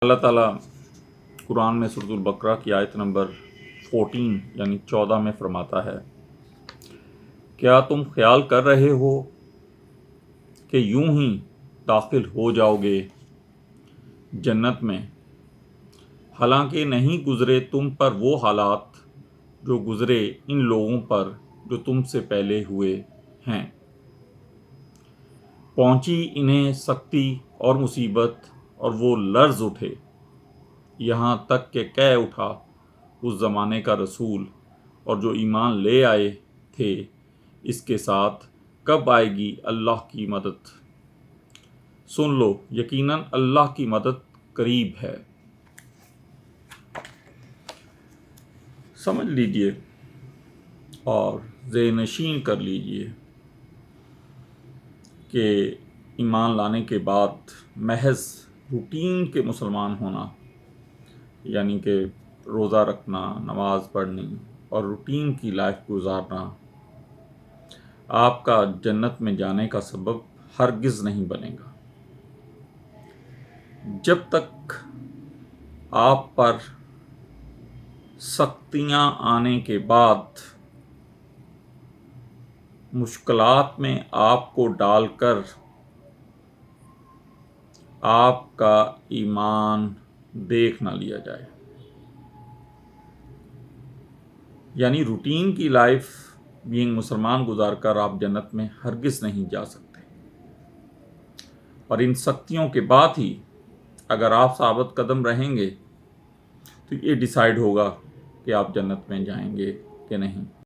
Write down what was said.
اللہ تعالیٰ قرآن میں سورۃ البقرہ کی آیت نمبر 14 یعنی 14 میں فرماتا ہے، کیا تم خیال کر رہے ہو کہ یوں ہی داخل ہو جاؤ گے جنت میں، حالانکہ نہیں گزرے تم پر وہ حالات جو گزرے ان لوگوں پر جو تم سے پہلے ہوئے ہیں۔ پہنچی انہیں سختی اور مصیبت اور وہ لرز اٹھے، یہاں تک کہ کہہ اٹھا اس زمانے کا رسول اور جو ایمان لے آئے تھے اس کے ساتھ، کب آئے گی اللہ کی مدد؟ سن لو، یقیناً اللہ کی مدد قریب ہے۔ سمجھ لیجئے اور ذہن نشین کر لیجئے کہ ایمان لانے کے بعد محض روٹین کے مسلمان ہونا، یعنی کہ روزہ رکھنا، نماز پڑھنی اور روٹین کی لائف گزارنا، آپ کا جنت میں جانے کا سبب ہرگز نہیں بنے گا۔ جب تک آپ پر سختیاں آنے کے بعد مشکلات میں آپ کو ڈال کر آپ کا ایمان دیکھ نہ لیا جائے، یعنی روٹین کی لائف بینگ مسلمان گزار کر آپ جنت میں ہرگز نہیں جا سکتے، اور ان سختیوں کے بعد ہی اگر آپ ثابت قدم رہیں گے تو یہ ڈیسائیڈ ہوگا کہ آپ جنت میں جائیں گے کہ نہیں۔